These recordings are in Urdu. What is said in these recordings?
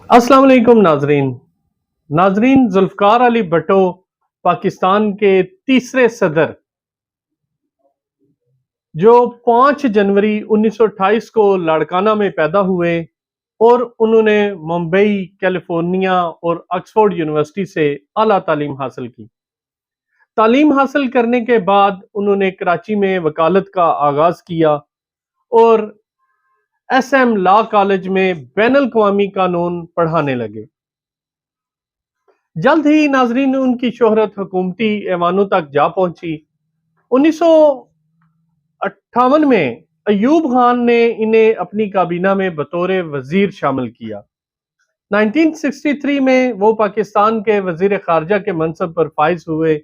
السلام علیکم ناظرین ذوالفقار علی بھٹو پاکستان کے تیسرے صدر جو 5 جنوری 1928 کو لاڑکانہ میں پیدا ہوئے اور انہوں نے ممبئی، کیلیفورنیا اور آکسفورڈ یونیورسٹی سے اعلیٰ تعلیم حاصل کی۔ تعلیم حاصل کرنے کے بعد انہوں نے کراچی میں وکالت کا آغاز کیا اور ایس ایم لا کالج میں بین الاقوامی قانون پڑھانے لگے۔ جلد ہی ناظرین ان کی شہرت حکومتی ایوانوں تک جا پہنچی۔ 1958 میں ایوب خان نے انہیں اپنی کابینہ میں بطور وزیر شامل کیا۔ 1963 میں وہ پاکستان کے وزیر خارجہ کے منصب پر فائز ہوئے۔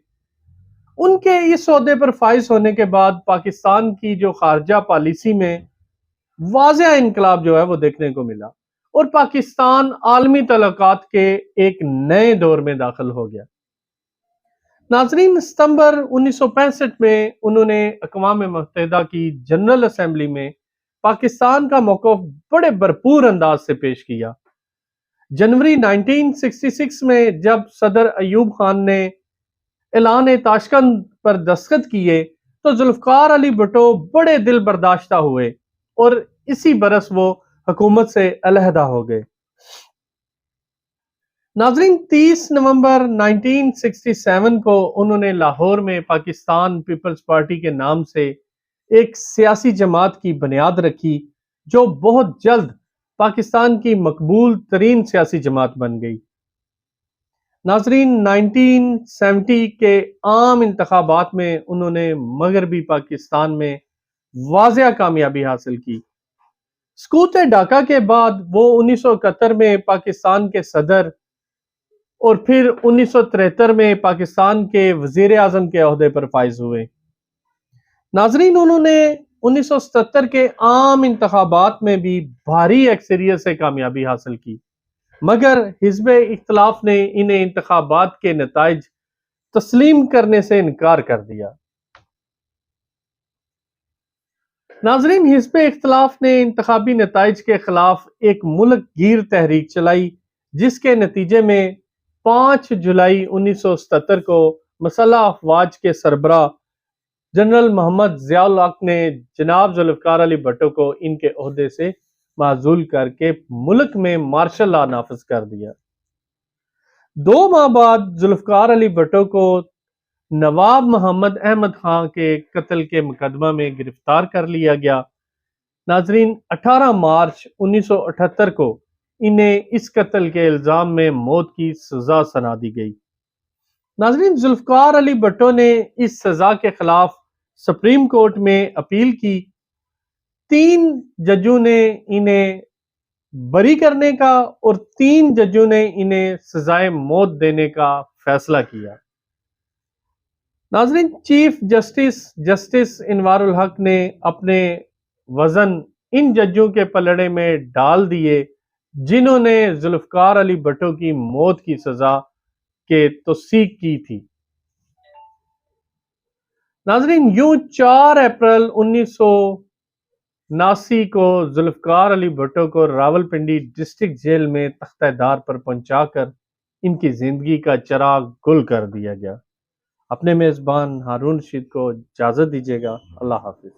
ان کے اس عہدے پر فائز ہونے کے بعد پاکستان کی جو خارجہ پالیسی میں واضح انقلاب جو ہے وہ دیکھنے کو ملا اور پاکستان عالمی تعلقات کے ایک نئے دور میں داخل ہو گیا۔ ناظرین، ستمبر 1965 میں انہوں نے اقوام متحدہ کی جنرل اسمبلی میں پاکستان کا موقف بڑے بھرپور انداز سے پیش کیا۔ جنوری 1966 میں جب صدر ایوب خان نے اعلان تاشکند پر دستخط کیے تو ذوالفقار علی بھٹو بڑے دل برداشتہ ہوئے اور اسی برس وہ حکومت سے علیحدہ ہو گئے۔ ناظرین، 30 نومبر 1967 کو انہوں نے لاہور میں پاکستان پیپلز پارٹی کے نام سے ایک سیاسی جماعت کی بنیاد رکھی جو بہت جلد پاکستان کی مقبول ترین سیاسی جماعت بن گئی۔ ناظرین، 1970 کے عام انتخابات میں انہوں نے مغربی پاکستان میں واضح کامیابی حاصل کی۔ سقوط ڈھاکہ کے بعد وہ 1971 میں پاکستان کے صدر اور پھر 1973 میں پاکستان کے وزیر اعظم کے عہدے پر فائز ہوئے۔ ناظرین، انہوں نے 1977 کے عام انتخابات میں بھی بھاری اکثریت سے کامیابی حاصل کی، مگر حزب اختلاف نے انہیں انتخابات کے نتائج تسلیم کرنے سے انکار کر دیا۔ ناظرین، حزب اختلاف نے انتخابی نتائج کے خلاف ایک ملک گیر تحریک چلائی جس کے نتیجے میں 5 جولائی 1977 کو مسلح افواج کے سربراہ جنرل محمد ضیاء الحق نے جناب ذوالفقار علی بھٹو کو ان کے عہدے سے معزول کر کے ملک میں مارشل لا نافذ کر دیا۔ 2 ماہ بعد ذوالفقار علی بھٹو کو نواب محمد احمد خان کے قتل کے مقدمہ میں گرفتار کر لیا گیا۔ ناظرین، 18 مارچ 1978 کو انہیں اس قتل کے الزام میں موت کی سزا سنا دی گئی۔ ناظرین، ذوالفقار علی بھٹو نے اس سزا کے خلاف سپریم کورٹ میں اپیل کی۔ 3 ججوں نے انہیں بری کرنے کا اور 3 ججوں نے انہیں سزائے موت دینے کا فیصلہ کیا۔ ناظرین، چیف جسٹس انوار الحق نے اپنے وزن ان ججوں کے پلڑے میں ڈال دیے جنہوں نے ذوالفقار علی بھٹو کی موت کی سزا کے توثیق کی تھی۔ ناظرین، یوں 4 اپریل 1979 کو ذوالفقار علی بھٹو کو راولپنڈی ڈسٹرکٹ جیل میں تختہ دار پر پہنچا کر ان کی زندگی کا چراغ گل کر دیا گیا۔ اپنے میزبان ہارون رشید کو اجازت دیجیے گا۔ اللہ حافظ۔